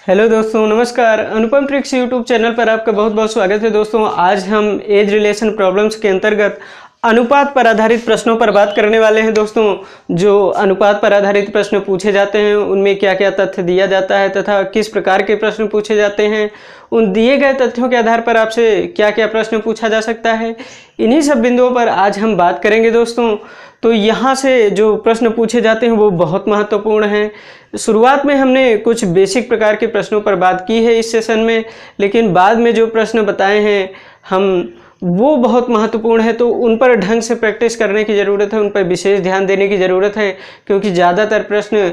Hello दोस्तों, नमस्कार। अनुपम tricks YouTube channel पर आपका बहुत बहुत स्वागत है। दोस्तों, आज हम एज रिलेशन प्रॉब्लम्स के अंतर्गत अनुपात पर आधारित प्रश्नों पर बात करने वाले हैं। दोस्तों, जो अनुपात पर आधारित प्रश्न पूछे जाते हैं उनमें क्या क्या तथ्य दिया जाता है तथा किस प्रकार के प्रश्न पूछे जाते हैं, उन दिए गए तथ्यों के आधार पर आपसे क्या क्या प्रश्न पूछा जा सकता है, इन्हीं सब बिंदुओं पर आज हम बात करेंगे। दोस्तों, तो यहाँ से जो प्रश्न पूछे जाते हैं वो बहुत महत्वपूर्ण हैं। शुरुआत में हमने कुछ बेसिक प्रकार के प्रश्नों पर बात की है इस सेशन में, लेकिन बाद में जो प्रश्न बताए हैं हम वो बहुत महत्वपूर्ण है, तो उन पर ढंग से प्रैक्टिस करने की ज़रूरत है, उन पर विशेष ध्यान देने की ज़रूरत है, क्योंकि ज़्यादातर प्रश्न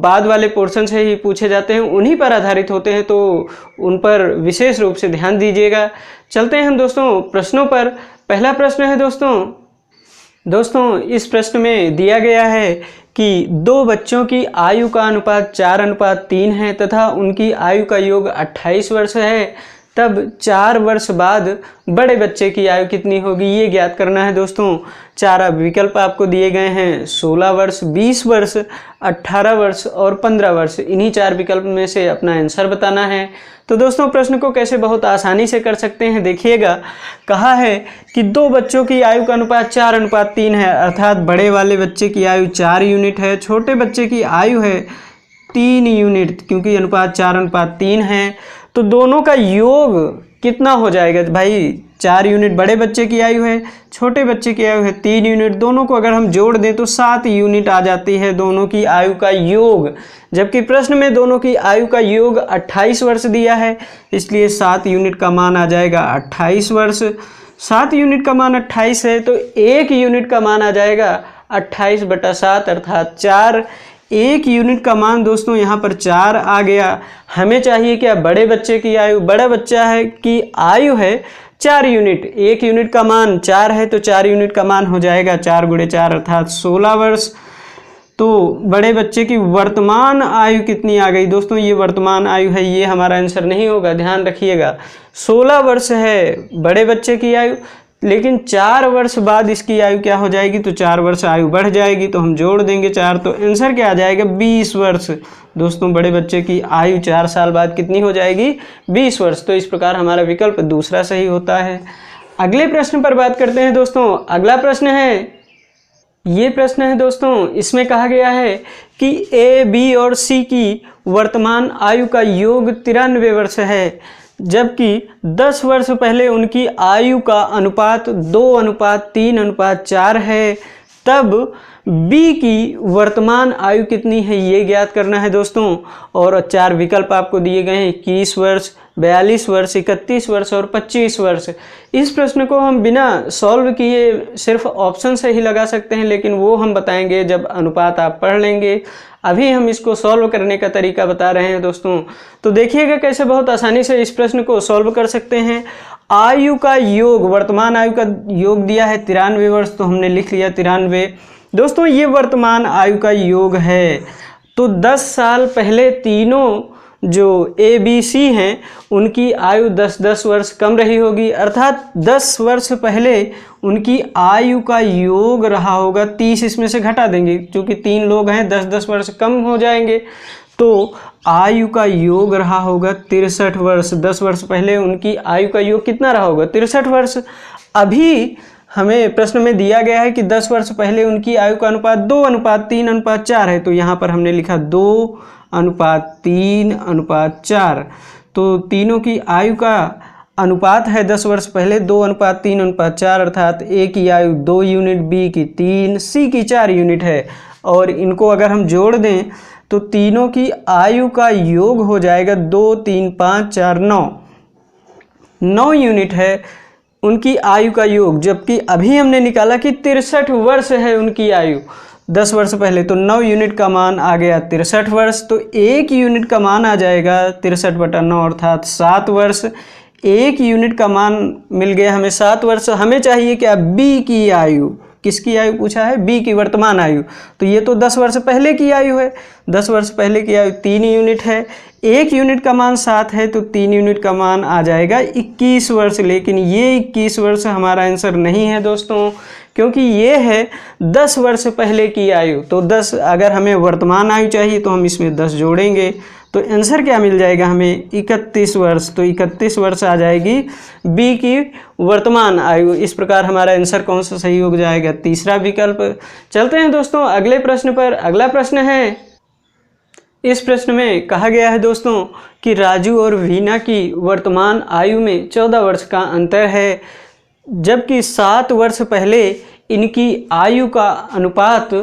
बाद वाले पोर्शन से ही पूछे जाते हैं, उन्हीं पर आधारित होते हैं, तो उन पर विशेष रूप से ध्यान दीजिएगा। चलते हैं हम दोस्तों प्रश्नों पर। पहला प्रश्न है दोस्तों इस प्रश्न में दिया गया है कि दो बच्चों की आयु का अनुपात 4:3 है तथा उनकी आयु का योग 28 वर्ष है, तब 4 वर्ष बाद बड़े बच्चे की आयु कितनी होगी, ये ज्ञात करना है। दोस्तों, 4 विकल्प आपको दिए गए हैं, 16 वर्ष, 20 वर्ष, 18 वर्ष और 15 वर्ष। इन्हीं 4 विकल्प में से अपना आंसर बताना है। तो दोस्तों, प्रश्न को कैसे बहुत आसानी से कर सकते हैं देखिएगा। कहा है कि दो बच्चों की आयु का अनुपात 4:3 है, अर्थात बड़े वाले बच्चे की आयु 4 यूनिट है, छोटे बच्चे की आयु है 3 यूनिट, क्योंकि अनुपात 4:3 है। तो दोनों का योग कितना हो जाएगा भाई? 4 यूनिट बड़े बच्चे की आयु है, छोटे बच्चे की आयु है 3 यूनिट, दोनों को अगर हम जोड़ दें तो 7 यूनिट आ जाती है दोनों की आयु का योग। जबकि प्रश्न में दोनों की आयु का योग 28 वर्ष दिया है, इसलिए 7 यूनिट का मान आ जाएगा 28 वर्ष। 7 यूनिट का मान 28 है, तो 1 यूनिट का मान आ जाएगा 28/7 अर्थात 4। 1 यूनिट का मान दोस्तों यहाँ पर 4 आ गया। हमें चाहिए क्या? बड़े बच्चे की आयु। बड़ा बच्चा है कि आयु है 4 यूनिट, 1 यूनिट का मान 4 है, तो 4 यूनिट का मान हो जाएगा 4 × 4 अर्थात 16 वर्ष। तो बड़े बच्चे की वर्तमान आयु कितनी आ गई? दोस्तों, ये वर्तमान आयु है, ये हमारा आंसर नहीं होगा, ध्यान रखिएगा। 16 वर्ष है बड़े बच्चे की आयु, लेकिन 4 वर्ष बाद इसकी आयु क्या हो जाएगी? तो 4 वर्ष आयु बढ़ जाएगी, तो हम जोड़ देंगे 4, तो आंसर क्या आ जाएगा? 20 वर्ष। दोस्तों, बड़े बच्चे की आयु 4 साल बाद कितनी हो जाएगी? 20 वर्ष। तो इस प्रकार हमारा विकल्प दूसरा सही होता है। अगले प्रश्न पर बात करते हैं दोस्तों। अगला प्रश्न है, ये प्रश्न है दोस्तों, इसमें कहा गया है कि ए, बी और सी की वर्तमान आयु का योग 93 वर्ष है, जबकि 10 वर्ष पहले उनकी आयु का अनुपात 2:3:4 है, तब बी की वर्तमान आयु कितनी है, ये ज्ञात करना है दोस्तों। और 4 विकल्प आपको दिए गए हैं, 21 वर्ष, 42 वर्ष, 31 वर्ष और 25 वर्ष। इस प्रश्न को हम बिना सॉल्व किए सिर्फ ऑप्शन से ही लगा सकते हैं, लेकिन वो हम बताएंगे जब अनुपात आप पढ़ लेंगे। अभी हम इसको सॉल्व करने का तरीका बता रहे हैं दोस्तों। तो देखिएगा कैसे बहुत आसानी से इस प्रश्न को सॉल्व कर सकते हैं। आयु का योग, वर्तमान आयु का योग दिया है 93 वर्ष, तो हमने लिख लिया 93। दोस्तों, ये वर्तमान आयु का योग है, तो 10 साल पहले तीनों जो ए, बी, सी हैं उनकी आयु 10-10 वर्ष कम रही होगी, अर्थात 10 वर्ष पहले उनकी आयु का योग रहा होगा 30, इसमें से घटा देंगे क्योंकि 3 लोग हैं, 10-10 वर्ष कम हो जाएंगे, तो आयु का योग रहा होगा 63 वर्ष। 10 वर्ष पहले उनकी आयु का योग कितना रहा होगा? 63 वर्ष। अभी हमें प्रश्न में दिया गया है कि 10 वर्ष पहले उनकी आयु का अनुपात 2:3:4 है, तो यहाँ पर हमने लिखा 2:3:4। तो तीनों की आयु का अनुपात है 10 वर्ष पहले 2:3:4, अर्थात ए की आयु 2 यूनिट, बी की 3, सी की 4 यूनिट है। और इनको अगर हम जोड़ दें तो तीनों की आयु का योग हो जाएगा 2, 3, 5, 4, 9 यूनिट है उनकी आयु का योग। जबकि अभी हमने निकाला कि 63 वर्ष है उनकी आयु 10 वर्ष पहले, तो 9 यूनिट का मान आ गया 63 वर्ष। तो 1 यूनिट का मान आ जाएगा 63/9 अर्थात 7 वर्ष। 1 यूनिट का मान मिल गया हमें 7 वर्ष। हमें चाहिए क्या? बी की आयु। किसकी आयु पूछा है? बी की वर्तमान आयु। तो ये तो 10 वर्ष पहले की आयु है, 10 वर्ष पहले की आयु 3 यूनिट है, 1 यूनिट का मान 7 है, तो 3 यूनिट का मान आ जाएगा 21 वर्ष। लेकिन ये 21 वर्ष हमारा आंसर नहीं है दोस्तों, क्योंकि ये है 10 वर्ष पहले की आयु। तो 10, अगर हमें वर्तमान आयु चाहिए तो हम इसमें 10 जोड़ेंगे, तो आंसर क्या मिल जाएगा हमें 31 वर्ष। तो 31 वर्ष आ जाएगी बी की वर्तमान आयु। इस प्रकार हमारा आंसर कौन सा सही हो जाएगा, तीसरा विकल्प। चलते हैं दोस्तों अगले प्रश्न पर। अगला प्रश्न है, इस प्रश्न में कहा गया है दोस्तों कि राजू और वीना की वर्तमान आयु में 14 वर्ष का अंतर है, जबकि 7 वर्ष पहले इनकी आयु का अनुपात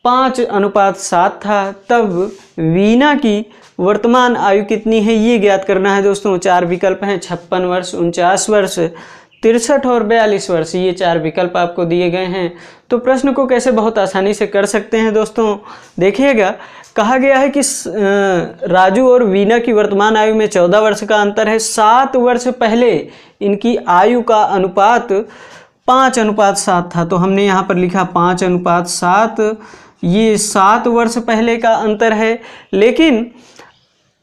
5:7 था। तब वीना की वर्तमान आयु कितनी है ये ज्ञात करना है दोस्तों। 4 विकल्प हैं, 56 वर्ष, 49 वर्ष, 63 और 42 वर्ष। ये 4 विकल्प आपको दिए गए हैं। तो प्रश्न को कैसे बहुत आसानी से कर सकते हैं दोस्तों, देखिएगा। कहा गया है कि राजू और वीना की वर्तमान आयु में 14 वर्ष का अंतर है। 7 वर्ष पहले इनकी आयु का अनुपात 5:7 था। तो हमने यहाँ पर लिखा 5:7। ये 7 वर्ष पहले का अंतर है। लेकिन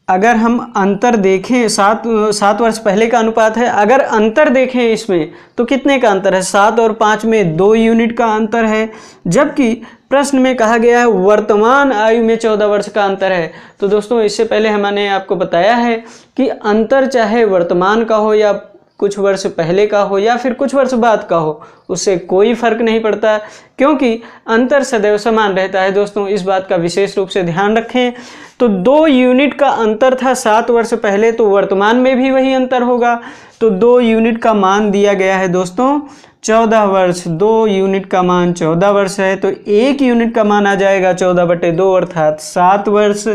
अगर हम अंतर देखें, 7 वर्ष पहले का अनुपात है, अगर अंतर देखें इसमें तो कितने का अंतर है, 7 और 5 में 2 यूनिट का अंतर है। जबकि प्रश्न में कहा गया है वर्तमान आयु में 14 वर्ष का अंतर है। तो दोस्तों इससे पहले मैंने आपको बताया है कि अंतर चाहे वर्तमान का हो या कुछ वर्ष पहले का हो या फिर कुछ वर्ष बाद का हो, उससे कोई फर्क नहीं पड़ता, क्योंकि अंतर सदैव समान रहता है दोस्तों। इस बात का विशेष रूप से ध्यान रखें। तो 2 यूनिट का अंतर था 7 वर्ष पहले, तो वर्तमान में भी वही अंतर होगा। तो 2 यूनिट का मान दिया गया है दोस्तों 14 वर्ष। 2 यूनिट का मान 14 वर्ष है। तो 1 यूनिट का मान आ जाएगा 14/2 अर्थात 7 वर्ष।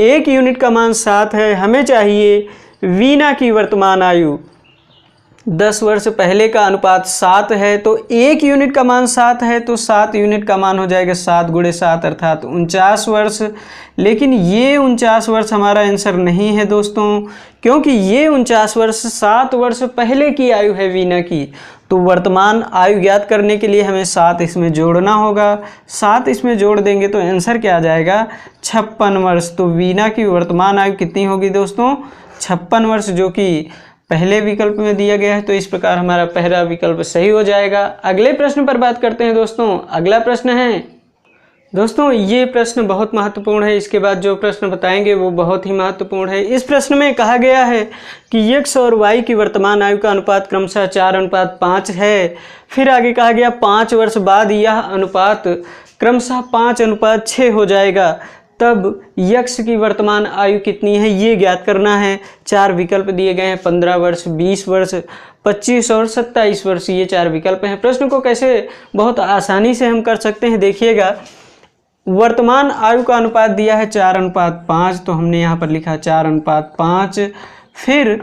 1 यूनिट का मान 7 है। हमें चाहिए वीना की वर्तमान आयु। 10 वर्ष पहले का अनुपात 7 है, तो 1 यूनिट का मान 7 है, तो 7 यूनिट का मान हो जाएगा 7 × 7 अर्थात 49 वर्ष। लेकिन ये 49 वर्ष हमारा आंसर नहीं है दोस्तों, क्योंकि ये 49 वर्ष 7 वर्ष पहले की आयु है वीना की। तो वर्तमान आयु ज्ञात करने के लिए हमें 7 इसमें जोड़ना होगा। 7 इसमें जोड़ देंगे तो आंसर क्या आ जाएगा, 56 वर्ष। तो वीना की वर्तमान आयु कितनी होगी दोस्तों, 56 वर्ष, जो कि पहले विकल्प में दिया गया है। तो इस प्रकार हमारा पहला विकल्प सही हो जाएगा। अगले प्रश्न पर बात करते हैं दोस्तों। अगला प्रश्न है दोस्तों, ये प्रश्न बहुत महत्वपूर्ण है। इसके बाद जो प्रश्न बताएंगे वो बहुत ही महत्वपूर्ण है। इस प्रश्न में कहा गया है कि x और y की वर्तमान आयु का अनुपात क्रमशः 4:5 है। फिर आगे कहा गया 5 वर्ष बाद यह अनुपात क्रमशः 5:6 हो जाएगा। तब यक्ष की वर्तमान आयु कितनी है ये ज्ञात करना है। 4 विकल्प दिए गए हैं, 15 वर्ष, 20 वर्ष, 25 और 27 वर्ष। ये 4 विकल्प हैं। प्रश्न को कैसे बहुत आसानी से हम कर सकते हैं, देखिएगा। वर्तमान आयु का अनुपात दिया है 4:5, तो हमने यहाँ पर लिखा 4:5। फिर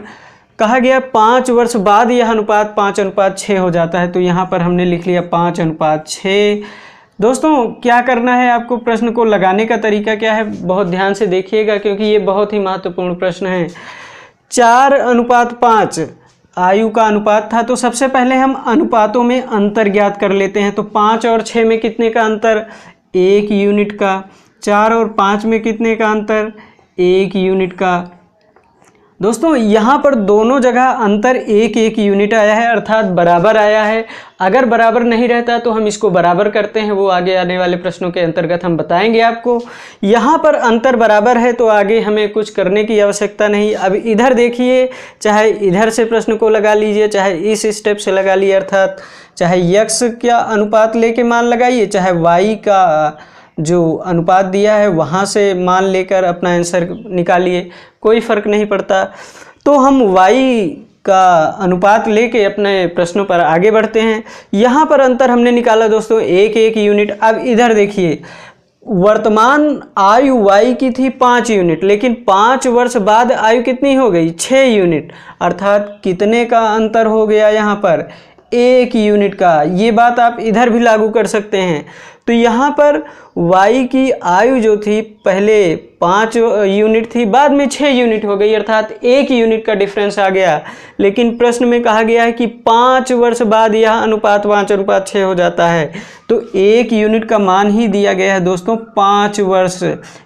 कहा गया 5 वर्ष बाद यह अनुपात 5:6 हो जाता है, तो यहाँ पर हमने लिख लिया 5:6। दोस्तों क्या करना है आपको, प्रश्न को लगाने का तरीका क्या है, बहुत ध्यान से देखिएगा, क्योंकि ये बहुत ही महत्वपूर्ण प्रश्न है। 4:5 आयु का अनुपात था, तो सबसे पहले हम अनुपातों में अंतर ज्ञात कर लेते हैं। तो 5 और 6 में कितने का अंतर, 1 यूनिट का। 4 और 5 में कितने का अंतर, 1 यूनिट का। दोस्तों यहाँ पर दोनों जगह अंतर 1-1 यूनिट आया है, अर्थात बराबर आया है। अगर बराबर नहीं रहता तो हम इसको बराबर करते हैं, वो आगे आने वाले प्रश्नों के अंतर्गत हम बताएंगे आपको। यहाँ पर अंतर बराबर है तो आगे हमें कुछ करने की आवश्यकता नहीं। अब इधर देखिए, चाहे इधर से प्रश्न को लगा लीजिए, चाहे इस स्टेप से लगा लीजिए, अर्थात चाहे यक्स का अनुपात लेके मान लगाइए, चाहे वाई का जो अनुपात दिया है वहाँ से मान लेकर अपना आंसर निकालिए, कोई फ़र्क नहीं पड़ता। तो हम y का अनुपात लेके अपने प्रश्नों पर आगे बढ़ते हैं। यहाँ पर अंतर हमने निकाला दोस्तों 1-1 यूनिट। अब इधर देखिए, वर्तमान आयु y की थी 5 यूनिट, लेकिन 5 वर्ष बाद आयु कितनी हो गई, 6 यूनिट, अर्थात कितने का अंतर हो गया यहाँ पर, 1 यूनिट का। ये बात आप इधर भी लागू कर सकते हैं। तो यहाँ पर y की आयु जो थी पहले 5 यूनिट थी, बाद में 6 यूनिट हो गई, अर्थात 1 यूनिट का डिफरेंस आ गया। लेकिन प्रश्न में कहा गया है कि 5 वर्ष बाद यह अनुपात 5:6 हो जाता है। तो 1 यूनिट का मान ही दिया गया है दोस्तों 5 वर्ष।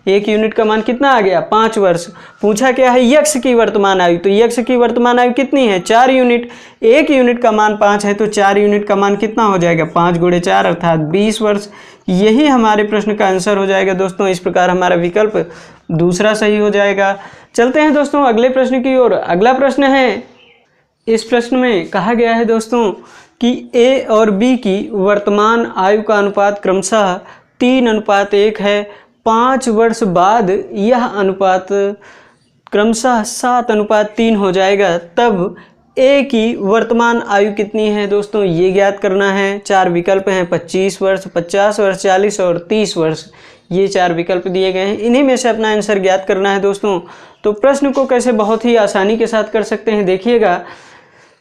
1 यूनिट का मान कितना आ गया, 5 वर्ष। पूछा क्या है, यक्ष की वर्तमान आयु। तो यक्ष की वर्तमान आयु कितनी है, 4 यूनिट। 1 यूनिट का मान 5 है, तो 4 यूनिट का मान कितना हो जाएगा, 5 × 4 अर्थात 20 वर्ष। यही हमारे प्रश्न का आंसर हो जाएगा दोस्तों। इस प्रकार हमारा विकल्प दूसरा सही हो जाएगा। चलते हैं दोस्तों अगले प्रश्न की ओर। अगला प्रश्न है, इस प्रश्न में कहा गया है दोस्तों कि ए और बी की वर्तमान आयु का अनुपात क्रमशः 3:1 है। 5 वर्ष बाद यह अनुपात क्रमशः 7:3 हो जाएगा, तब ए की वर्तमान आयु कितनी है दोस्तों, ये ज्ञात करना है। 4 विकल्प हैं, 25 वर्ष, 50 वर्ष, 40 और 30 वर्ष, ये 4 विकल्प दिए गए हैं। इन्हीं में से अपना आंसर ज्ञात करना है दोस्तों। तो प्रश्न को कैसे बहुत ही आसानी के साथ कर सकते हैं देखिएगा।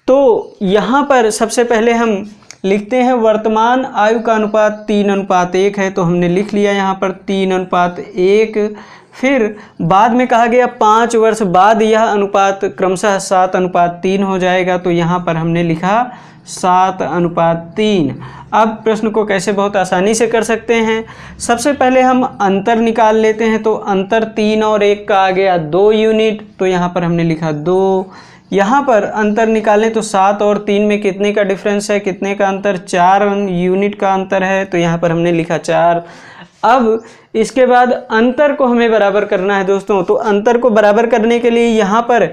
तो यहाँ पर सबसे पहले हम लिखते हैं वर्तमान आयु का अनुपात 3:1 है, तो हमने लिख लिया यहाँ पर 3:1। फिर बाद में कहा गया 5 वर्ष बाद यह अनुपात क्रमशः 7:3 हो जाएगा, तो यहाँ पर हमने लिखा 7:3। अब प्रश्न को कैसे बहुत आसानी से कर सकते हैं, सबसे पहले हम अंतर निकाल लेते हैं। तो अंतर 3 और 1 का आ गया 2 यूनिट, तो यहाँ पर हमने लिखा 2। यहाँ पर अंतर निकालें तो 7 और 3 में कितने का डिफरेंस है, कितने का अंतर, 4 यूनिट का अंतर है, तो यहाँ पर हमने लिखा 4। अब इसके बाद अंतर को हमें बराबर करना है दोस्तों। तो अंतर को बराबर करने के लिए यहाँ पर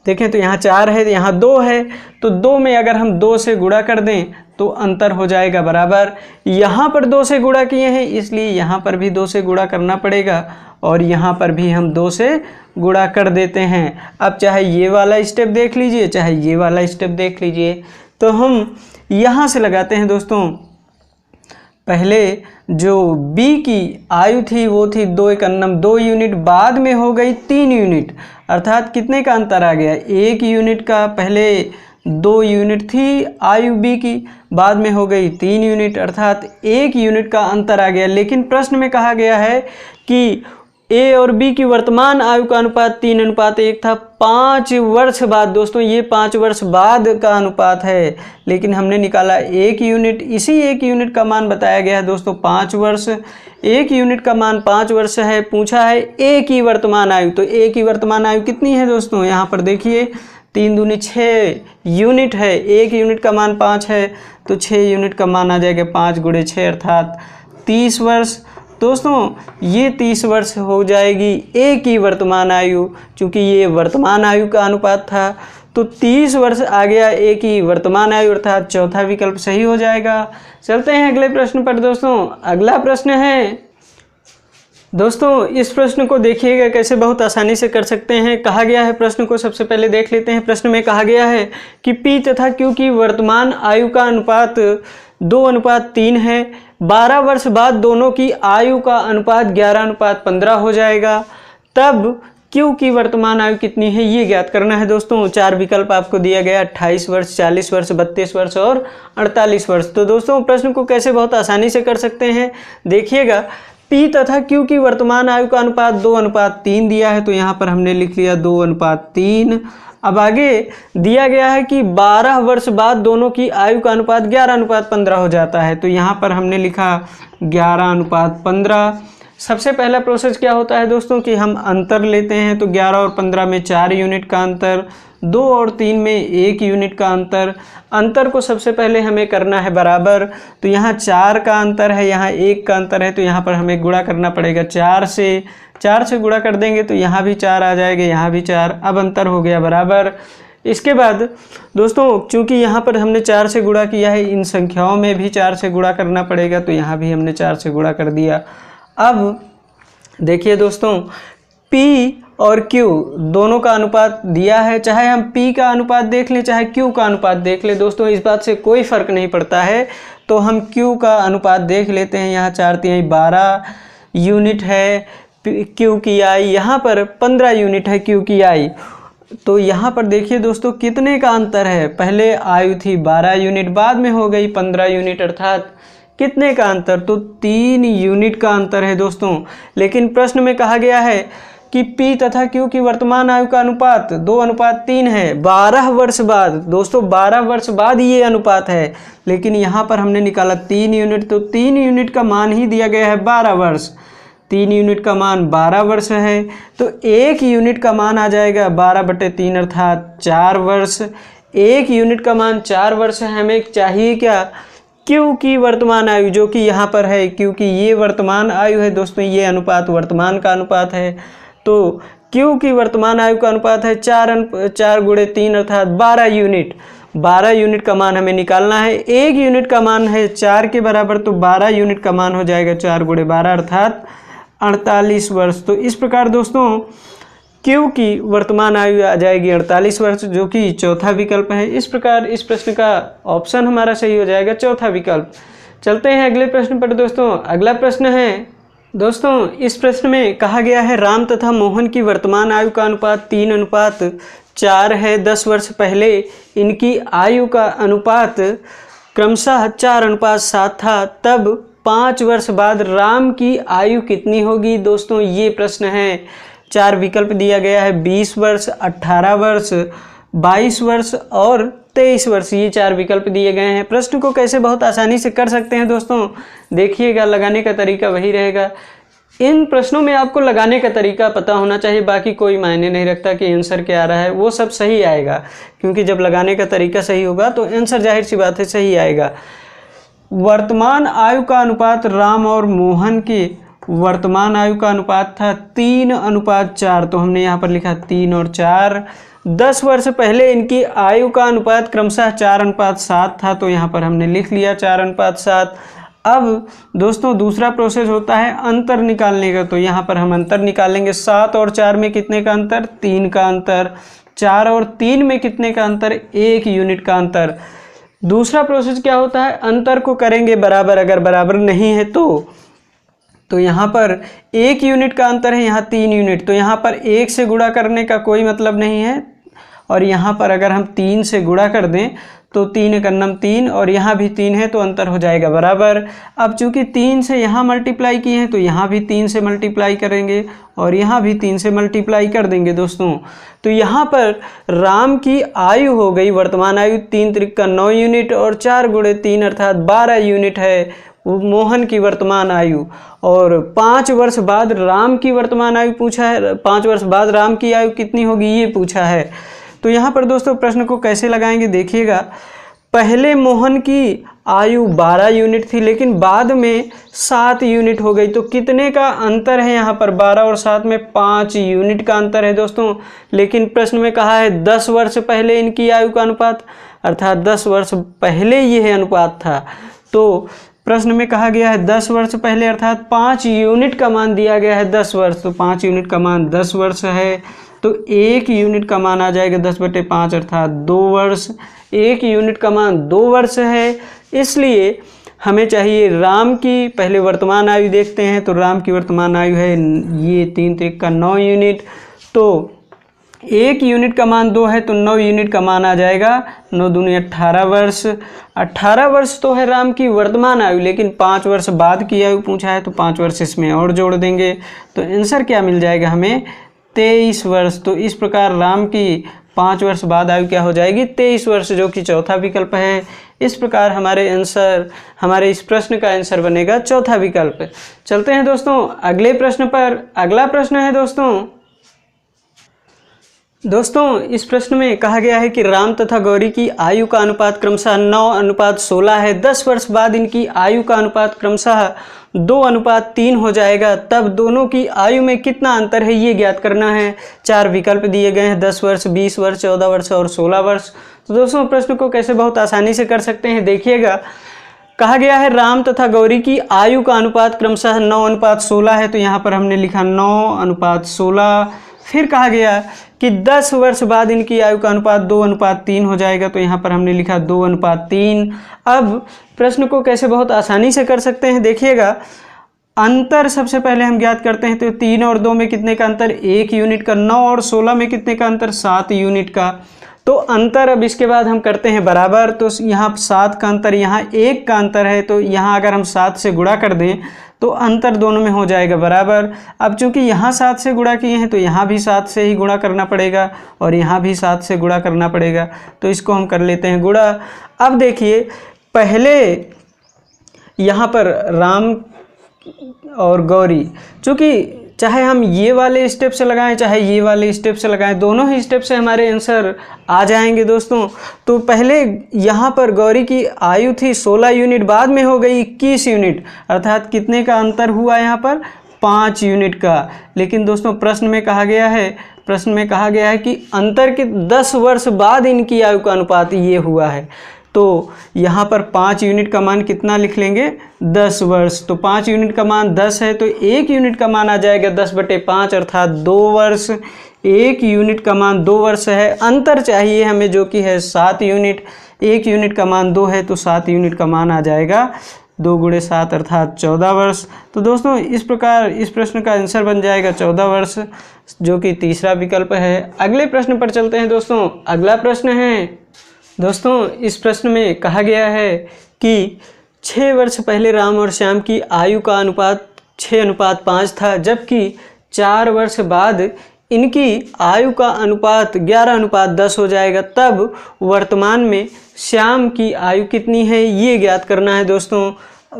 देखें तो यहाँ 4 है, यहाँ 2 है, तो 2 में अगर हम 2 से गुणा कर दें तो अंतर हो जाएगा बराबर। यहाँ पर 2 से गुणा किए हैं, इसलिए यहाँ पर भी 2 से गुणा करना पड़ेगा, और यहाँ पर भी हम 2 से गुणा कर देते हैं। अब चाहे ये वाला स्टेप देख लीजिए, चाहे ये वाला स्टेप देख लीजिए। तो हम यहाँ से लगाते हैं दोस्तों। पहले जो B की आयु थी वो थी 2 यूनिट, बाद में हो गई 3 यूनिट, अर्थात कितने का अंतर आ गया, 1 यूनिट का। पहले 2 यूनिट थी आयु B की, बाद में हो गई 3 यूनिट, अर्थात 1 यूनिट का अंतर आ गया। लेकिन प्रश्न में कहा गया है कि ए और बी की वर्तमान आयु का अनुपात 3:1 था 5 वर्ष बाद। दोस्तों ये 5 वर्ष बाद का अनुपात है, लेकिन हमने निकाला 1 यूनिट। इसी 1 यूनिट का मान बताया गया है दोस्तों 5 वर्ष। 1 यूनिट का मान 5 वर्ष है। पूछा है ए की वर्तमान आयु, तो ए की वर्तमान आयु कितनी है दोस्तों, यहाँ पर देखिए 3 दूनी 6 यूनिट है। 1 यूनिट का मान 5 है, तो 6 यूनिट का मान आ जाएगा 5 × 6 अर्थात 30 वर्ष। दोस्तों ये 30 वर्ष हो जाएगी ए की वर्तमान आयु, क्योंकि ये वर्तमान आयु का अनुपात था, तो 30 वर्ष आ गया ए की वर्तमान आयु, अर्थात चौथा विकल्प सही हो जाएगा। चलते हैं अगले प्रश्न पर दोस्तों। अगला प्रश्न है दोस्तों, इस प्रश्न को देखिएगा कैसे बहुत आसानी से कर सकते हैं। कहा गया है, प्रश्न को सबसे पहले देख लेते हैं। प्रश्न में कहा गया है कि पी तथा क्यू की वर्तमान आयु का अनुपात 2:3 है। 12 वर्ष बाद दोनों की आयु का अनुपात 11:15 हो जाएगा, तब क्यू की वर्तमान आयु कितनी है ये ज्ञात करना है दोस्तों। 4 विकल्प आपको दिया गया, 28 वर्ष, 40 वर्ष, 32 वर्ष और 48 वर्ष। तो दोस्तों प्रश्न को कैसे बहुत आसानी से कर सकते हैं देखिएगा। पी तथा क्यू की वर्तमान आयु का अनुपात 2:3 दिया है, तो यहाँ पर हमने लिख लिया 2:3। अब आगे दिया गया है कि 12 वर्ष बाद दोनों की आयु का अनुपात 11:15 हो जाता है, तो यहाँ पर हमने लिखा 11:15। सबसे पहला प्रोसेस क्या होता है दोस्तों कि हम अंतर लेते हैं, तो 11 और 15 में 4 यूनिट का अंतर, 2 और 3 में 1 यूनिट का अंतर। अंतर को सबसे पहले हमें करना है बराबर, तो यहाँ 4 का अंतर है, यहाँ 1 का अंतर है, तो यहाँ पर हमें गुणा करना पड़ेगा 4 से गुणा कर देंगे तो यहाँ भी 4 आ जाएगा, यहाँ भी 4। अब अंतर हो गया बराबर। इसके बाद दोस्तों चूंकि यहाँ पर हमने 4 से गुणा किया है, इन संख्याओं में भी 4 से गुणा करना पड़ेगा, तो यहाँ भी हमने 4 से गुणा कर दिया। अब देखिए दोस्तों, P और Q दोनों का अनुपात दिया है, चाहे हम P का अनुपात देख लें चाहे Q का अनुपात देख लें दोस्तों, इस बात से कोई फ़र्क नहीं पड़ता है। तो हम Q का अनुपात देख लेते हैं। यहाँ 4×3 12 यूनिट है Q की आई, यहाँ पर 15 यूनिट है Q की आई। तो यहाँ पर देखिए दोस्तों कितने का अंतर है, पहले आयु थी 12 यूनिट, बाद में हो गई 15 यूनिट, अर्थात कितने का अंतर, तो 3 यूनिट का अंतर है दोस्तों। लेकिन प्रश्न में कहा गया है कि P तथा Q की वर्तमान आयु का अनुपात 2:3 है 12 वर्ष बाद। दोस्तों 12 वर्ष बाद ये अनुपात है, लेकिन यहाँ पर हमने निकाला 3 यूनिट, तो 3 यूनिट का मान ही दिया गया है 12 वर्ष। 3 यूनिट का मान 12 वर्ष है, तो 1 यूनिट का मान आ जाएगा 12/3 अर्थात 4 वर्ष। 1 यूनिट का मान 4 वर्ष है, हमें चाहिए क्या, Q की वर्तमान आयु जो कि यहाँ पर है, क्योंकि ये वर्तमान आयु है दोस्तों, ये अनुपात वर्तमान का अनुपात है। तो Q की वर्तमान आयु का अनुपात है 4 गुणे 3 अर्थात 12 यूनिट। 12 यूनिट का मान हमें निकालना है। 1 यूनिट का मान है 4 के बराबर, तो 12 यूनिट का मान हो जाएगा 4 गुणे 12 अर्थात 48 वर्ष। तो इस प्रकार दोस्तों Q की वर्तमान आयु आ जाएगी 48 वर्ष, जो कि चौथा विकल्प है। इस प्रकार इस प्रश्न का ऑप्शन हमारा सही हो जाएगा चौथा विकल्प। चलते हैं अगले प्रश्न पर दोस्तों। अगला प्रश्न है दोस्तों, इस प्रश्न में कहा गया है राम तथा मोहन की वर्तमान आयु का अनुपात 3:4 है। 10 वर्ष पहले इनकी आयु का अनुपात क्रमशः 4:7 था, तब 5 वर्ष बाद राम की आयु कितनी होगी। दोस्तों ये प्रश्न है, 4 विकल्प दिया गया है, 20 वर्ष, 18 वर्ष, 22 वर्ष और 23 वर्ष, ये 4 विकल्प दिए गए हैं। प्रश्न को कैसे बहुत आसानी से कर सकते हैं दोस्तों, देखिएगा, लगाने का तरीका वही रहेगा। इन प्रश्नों में आपको लगाने का तरीका पता होना चाहिए, बाकी कोई मायने नहीं रखता कि आंसर क्या आ रहा है, वो सब सही आएगा, क्योंकि जब लगाने का तरीका सही होगा तो आंसर जाहिर सी बात है सही आएगा। वर्तमान आयु का अनुपात राम और मोहन की वर्तमान आयु का अनुपात था 3:4, तो हमने यहाँ पर लिखा 3 और 4। 10 वर्ष पहले इनकी आयु का अनुपात क्रमशः 4:7 था, तो यहाँ पर हमने लिख लिया 4:7। अब दोस्तों दूसरा प्रोसेस होता है अंतर निकालने का, तो यहाँ पर हम अंतर निकालेंगे। 7 और 4 में कितने का अंतर, 3 का अंतर। 4 और 3 में कितने का अंतर, 1 यूनिट का अंतर। दूसरा प्रोसेस क्या होता है, अंतर को करेंगे बराबर, अगर बराबर नहीं है तो यहाँ पर 1 यूनिट का अंतर है, यहाँ 3 यूनिट, तो यहाँ पर 1 से गुणा करने का कोई मतलब नहीं है, और यहाँ पर अगर हम 3 से गुणा कर दें तो 3 एकन्नम 3, और यहाँ भी 3 है, तो अंतर हो जाएगा बराबर। अब चूंकि 3 से यहाँ मल्टीप्लाई किए हैं तो यहाँ भी 3 से मल्टीप्लाई करेंगे, और यहाँ भी 3 से मल्टीप्लाई कर देंगे दोस्तों। तो यहाँ पर राम की आयु हो गई वर्तमान आयु 3 त्रिक का 9 यूनिट, और 4 गुणे 3 अर्थात 12 यूनिट है मोहन की वर्तमान आयु। और 5 वर्ष बाद राम की वर्तमान आयु पूछा है, 5 वर्ष बाद राम की आयु कितनी होगी ये पूछा है। तो यहाँ पर दोस्तों प्रश्न को कैसे लगाएंगे, देखिएगा। पहले मोहन की आयु 12 यूनिट थी, लेकिन बाद में 7 यूनिट हो गई, तो कितने का अंतर है यहाँ पर, 12 और 7 में 5 यूनिट का अंतर है दोस्तों। लेकिन प्रश्न में कहा है 10 वर्ष पहले इनकी आयु का अनुपात, अर्थात 10 वर्ष पहले यह अनुपात था। तो प्रश्न में कहा गया है 10 वर्ष पहले, अर्थात 5 यूनिट का मान दिया गया है 10 वर्ष, तो 5 यूनिट का मान 10 वर्ष है, तो 1 यूनिट का मान आ जाएगा 10/5 अर्थात 2 वर्ष। 1 यूनिट का मान 2 वर्ष है, इसलिए हमें चाहिए राम की पहले वर्तमान आयु देखते हैं। तो राम की वर्तमान आयु है ये 3 त्रिक का 9 यूनिट, तो 1 यूनिट का मान 2 है, तो 9 यूनिट का मान आ जाएगा 9 दूनी 18 वर्ष। 18 वर्ष तो है राम की वर्तमान आयु, लेकिन 5 वर्ष बाद की आयु पूछा है, तो 5 वर्ष इसमें और जोड़ देंगे, तो आंसर क्या मिल जाएगा हमें, 23 वर्ष। तो इस प्रकार राम की 5 वर्ष बाद आयु क्या हो जाएगी, 23 वर्ष, जो कि चौथा विकल्प है। इस प्रकार हमारे इस प्रश्न का आंसर बनेगा चौथा विकल्प। चलते हैं दोस्तों अगले प्रश्न पर। अगला प्रश्न है दोस्तों इस प्रश्न में कहा गया है कि राम तथा गौरी की आयु का अनुपात क्रमशः 9:16 है। 10 वर्ष बाद इनकी आयु का अनुपात क्रमशः 2:3 हो जाएगा, तब दोनों की आयु में कितना अंतर है ये ज्ञात करना है। 4 विकल्प दिए गए हैं, 10 वर्ष, 20 वर्ष, 14 वर्ष और 16 वर्ष। तो दोस्तों प्रश्न को कैसे बहुत आसानी से कर सकते हैं, देखिएगा। कहा गया है राम तथा गौरी की आयु का अनुपात क्रमशः 9:16 है, तो यहाँ पर हमने लिखा 9:16। फिर कहा गया कि 10 वर्ष बाद इनकी आयु का अनुपात 2:3 हो जाएगा, तो यहाँ पर हमने लिखा 2:3। अब प्रश्न को कैसे बहुत आसानी से कर सकते हैं, देखिएगा। अंतर सबसे पहले हम ज्ञात करते हैं, तो 3 और 2 में कितने का अंतर, 1 यूनिट का। 9 और 16 में कितने का अंतर, 7 यूनिट का। तो अंतर अब इसके बाद हम करते हैं बराबर, तो यहाँ 7 का अंतर, यहाँ 1 का अंतर है, तो यहाँ अगर हम 7 से गुणा कर दें तो अंतर दोनों में हो जाएगा बराबर। अब चूंकि यहाँ 7 से गुणा किए हैं तो यहाँ भी 7 से ही गुणा करना पड़ेगा, और यहाँ भी 7 से गुणा करना पड़ेगा, तो इसको हम कर लेते हैं गुणा। अब देखिए, पहले यहाँ पर राम और गौरी, चूँकि चाहे हम ये वाले स्टेप से लगाएं चाहे ये वाले स्टेप से लगाएं, दोनों ही स्टेप से हमारे आंसर आ जाएंगे दोस्तों। तो पहले यहाँ पर गौरी की आयु थी 16 यूनिट, बाद में हो गई 21 यूनिट, अर्थात कितने का अंतर हुआ यहाँ पर 5 यूनिट का। लेकिन दोस्तों प्रश्न में कहा गया है कि अंतर के 10 वर्ष बाद इनकी आयु का अनुपात ये हुआ है। तो यहाँ पर 5 यूनिट का मान कितना लिख लेंगे 10 वर्ष। तो 5 यूनिट का मान 10 है तो 1 यूनिट का मान आ जाएगा 10/5 अर्थात 2 वर्ष। 1 यूनिट का मान 2 वर्ष है। अंतर चाहिए हमें जो कि है 7 यूनिट। 1 यूनिट का मान 2 है तो 7 यूनिट का मान आ जाएगा 2 × 7 अर्थात 14 वर्ष। तो दोस्तों इस प्रकार इस प्रश्न का आंसर बन जाएगा 14 वर्ष, जो कि तीसरा विकल्प है। अगले प्रश्न पर चलते हैं दोस्तों। अगला प्रश्न है दोस्तों, इस प्रश्न में कहा गया है कि 6 वर्ष पहले राम और श्याम की आयु का अनुपात 6:5 था, जबकि 4 वर्ष बाद इनकी आयु का अनुपात 11:10 हो जाएगा। तब वर्तमान में श्याम की आयु कितनी है ये ज्ञात करना है दोस्तों।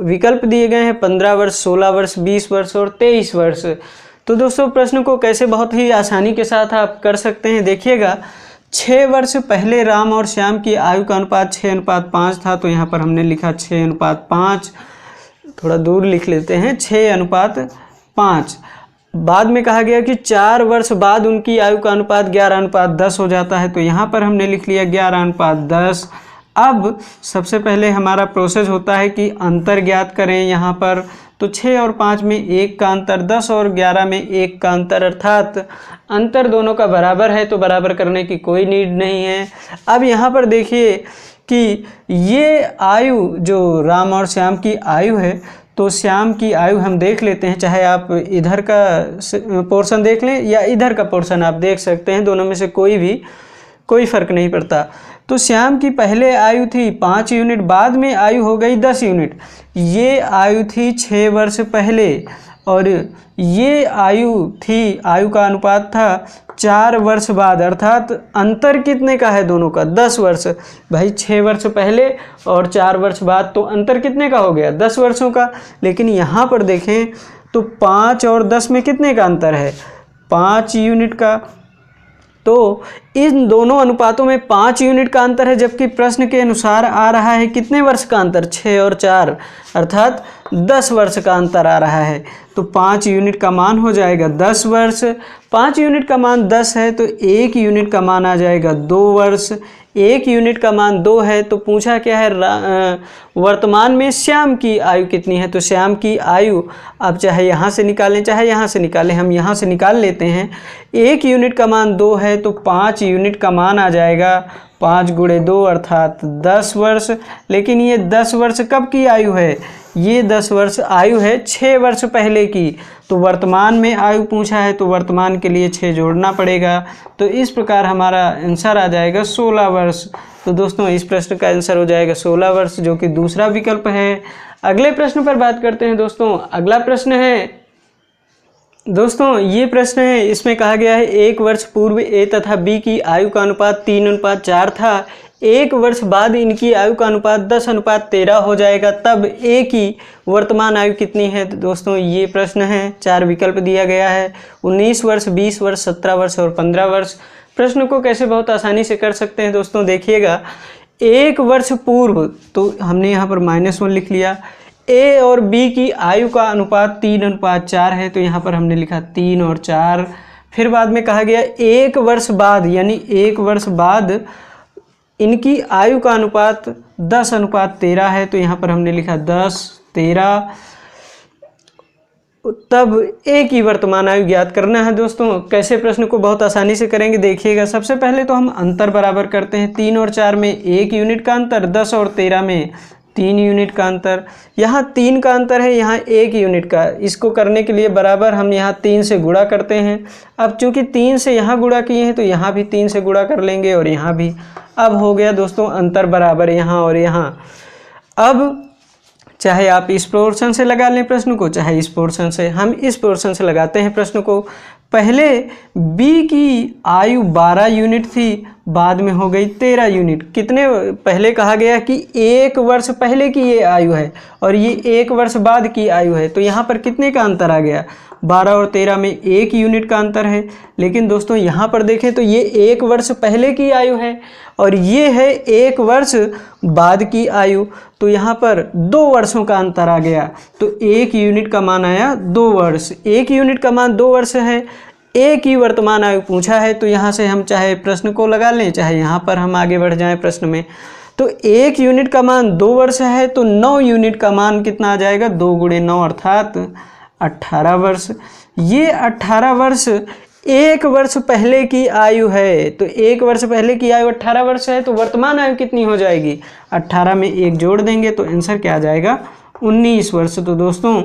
विकल्प दिए गए हैं 15 वर्ष, 16 वर्ष, 20 वर्ष और 23 वर्ष। तो दोस्तों प्रश्न को कैसे बहुत ही आसानी के साथ आप कर सकते हैं, देखिएगा। 6 वर्ष पहले राम और श्याम की आयु का अनुपात 6:5 था, तो यहाँ पर हमने लिखा 6:5, थोड़ा दूर लिख लेते हैं 6:5। बाद में कहा गया कि 4 वर्ष बाद उनकी आयु का अनुपात 11:10 हो जाता है, तो यहाँ पर हमने लिख लिया 11:10। अब सबसे पहले हमारा प्रोसेस होता है कि अंतर ज्ञात करें। यहाँ पर तो 6 और 5 में 1 का अंतर, 10 और 11 में 1 का अंतर, अर्थात अंतर दोनों का बराबर है, तो बराबर करने की कोई नीड नहीं है। अब यहाँ पर देखिए कि ये आयु जो राम और श्याम की आयु है, तो श्याम की आयु हम देख लेते हैं, चाहे आप इधर का पोर्शन देख लें या इधर का पोर्शन आप देख सकते हैं, दोनों में से कोई फ़र्क नहीं पड़ता। तो श्याम की पहले आयु थी 5 यूनिट, बाद में आयु हो गई 10 यूनिट। ये आयु थी 6 वर्ष पहले और ये आयु का अनुपात था 4 वर्ष बाद, अर्थात अंतर कितने का है दोनों का 10 वर्ष। भाई 6 वर्ष पहले और 4 वर्ष बाद, तो अंतर कितने का हो गया 10 वर्षों का। लेकिन यहाँ पर देखें तो 5 और 10 में कितने का अंतर है 5 यूनिट का। तो इन दोनों अनुपातों में 5 यूनिट का अंतर है, जबकि प्रश्न के अनुसार आ रहा है कितने वर्ष का अंतर 6 और 4 अर्थात 10 वर्ष का अंतर आ रहा है। तो 5 यूनिट का मान हो जाएगा 10 वर्ष। 5 यूनिट का मान 10 है तो 1 यूनिट का मान आ जाएगा 2 वर्ष। 1 यूनिट का मान 2 है तो पूछा क्या है वर्तमान में श्याम की आयु कितनी है। तो श्याम की आयु आप चाहे यहाँ से निकालें चाहे यहाँ से निकालें, हम यहाँ से निकाल लेते हैं। 1 यूनिट का मान 2 है तो 5 यूनिट का मान आ जाएगा 5 × 2 अर्थात 10 वर्ष। लेकिन ये 10 वर्ष कब की आयु है, ये 10 वर्ष आयु है 6 वर्ष पहले की। तो वर्तमान में आयु पूछा है तो वर्तमान के लिए 6 जोड़ना पड़ेगा। तो इस प्रकार हमारा आंसर आ जाएगा 16 वर्ष। तो दोस्तों इस प्रश्न का आंसर हो जाएगा 16 वर्ष, जो कि दूसरा विकल्प है। अगले प्रश्न पर बात करते हैं दोस्तों। अगला प्रश्न है दोस्तों, ये प्रश्न है, इसमें कहा गया है 1 वर्ष पूर्व ए तथा बी की आयु का अनुपात 3:4 था। 1 वर्ष बाद इनकी आयु का अनुपात 10:13 हो जाएगा, तब ए की वर्तमान आयु कितनी है। तो दोस्तों ये प्रश्न है, 4 विकल्प दिया गया है 19 वर्ष, 20 वर्ष, 17 वर्ष और 15 वर्ष। प्रश्न को कैसे बहुत आसानी से कर सकते हैं दोस्तों, देखिएगा। 1 वर्ष पूर्व, तो हमने यहाँ पर -1 लिख लिया। ए और बी की आयु का अनुपात 3:4 है, तो यहाँ पर हमने लिखा 3 और 4। फिर बाद में कहा गया 1 वर्ष बाद, यानी 1 वर्ष बाद इनकी आयु का अनुपात 10:13 है, तो यहाँ पर हमने लिखा 10, 13। तब ए की वर्तमान आयु ज्ञात करना है दोस्तों। कैसे प्रश्न को बहुत आसानी से करेंगे, देखिएगा। सबसे पहले तो हम अंतर बराबर करते हैं। 3 और 4 में 1 यूनिट का अंतर, 10 और 13 में 3 यूनिट का अंतर। यहाँ 3 का अंतर है, यहाँ 1 यूनिट का। इसको करने के लिए बराबर हम यहाँ 3 से गुणा करते हैं। अब चूंकि 3 से यहाँ गुणा किए हैं तो यहाँ भी 3 से गुणा कर लेंगे और यहाँ भी। अब हो गया दोस्तों अंतर बराबर यहाँ और यहाँ। अब चाहे आप इस पोर्शन से लगा लें प्रश्न को, चाहे इस पोर्शन से। हम इस पोर्शन से लगाते हैं प्रश्न को। पहले बी की आयु 12 यूनिट थी, बाद में हो गई 13 यूनिट। कितने पहले कहा गया कि 1 वर्ष पहले की ये आयु है और ये 1 वर्ष बाद की आयु है, तो यहाँ पर कितने का अंतर आ गया? 12 और 13 में 1 यूनिट का अंतर है। लेकिन दोस्तों यहाँ पर देखें तो ये 1 वर्ष पहले की आयु है और ये है 1 वर्ष बाद की आयु, तो यहाँ पर 2 वर्षों का अंतर आ गया। तो 1 यूनिट का मान आया 2 वर्ष। 1 यूनिट का मान 2 वर्ष है, एक ही वर्तमान आयु पूछा है, तो यहाँ से हम चाहे प्रश्न को लगा लें, चाहे यहाँ पर हम आगे बढ़ जाएं प्रश्न में। तो 1 यूनिट का मान 2 वर्ष है, तो 9 यूनिट का मान कितना आ जाएगा? 2 गुणे 9 अर्थात 18 वर्ष। ये 18 वर्ष 1 वर्ष पहले की आयु है, तो 1 वर्ष पहले की आयु 18 वर्ष है, तो वर्तमान आयु कितनी हो जाएगी? 18 में 1 जोड़ देंगे तो आंसर क्या आ जाएगा? 19 वर्ष। तो दोस्तों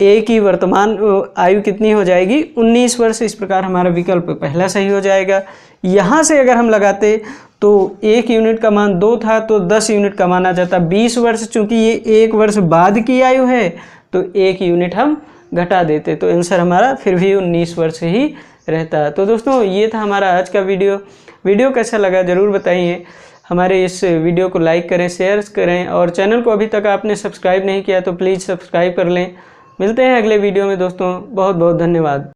एक ही वर्तमान आयु कितनी हो जाएगी? 19 वर्ष। इस प्रकार हमारा विकल्प पहला सही हो जाएगा। यहाँ से अगर हम लगाते तो 1 यूनिट का मान 2 था, तो 10 यूनिट का मान आ जाता 20 वर्ष। चूँकि ये 1 वर्ष बाद की आयु है तो 1 यूनिट हम घटा देते, तो आंसर हमारा फिर भी 19 वर्ष ही रहता। तो दोस्तों ये था हमारा आज का वीडियो कैसा लगा ज़रूर बताइए। हमारे इस वीडियो को लाइक करें, शेयर करें और चैनल को अभी तक आपने सब्सक्राइब नहीं किया तो प्लीज़ सब्सक्राइब कर लें। मिलते हैं अगले वीडियो में दोस्तों, बहुत बहुत धन्यवाद।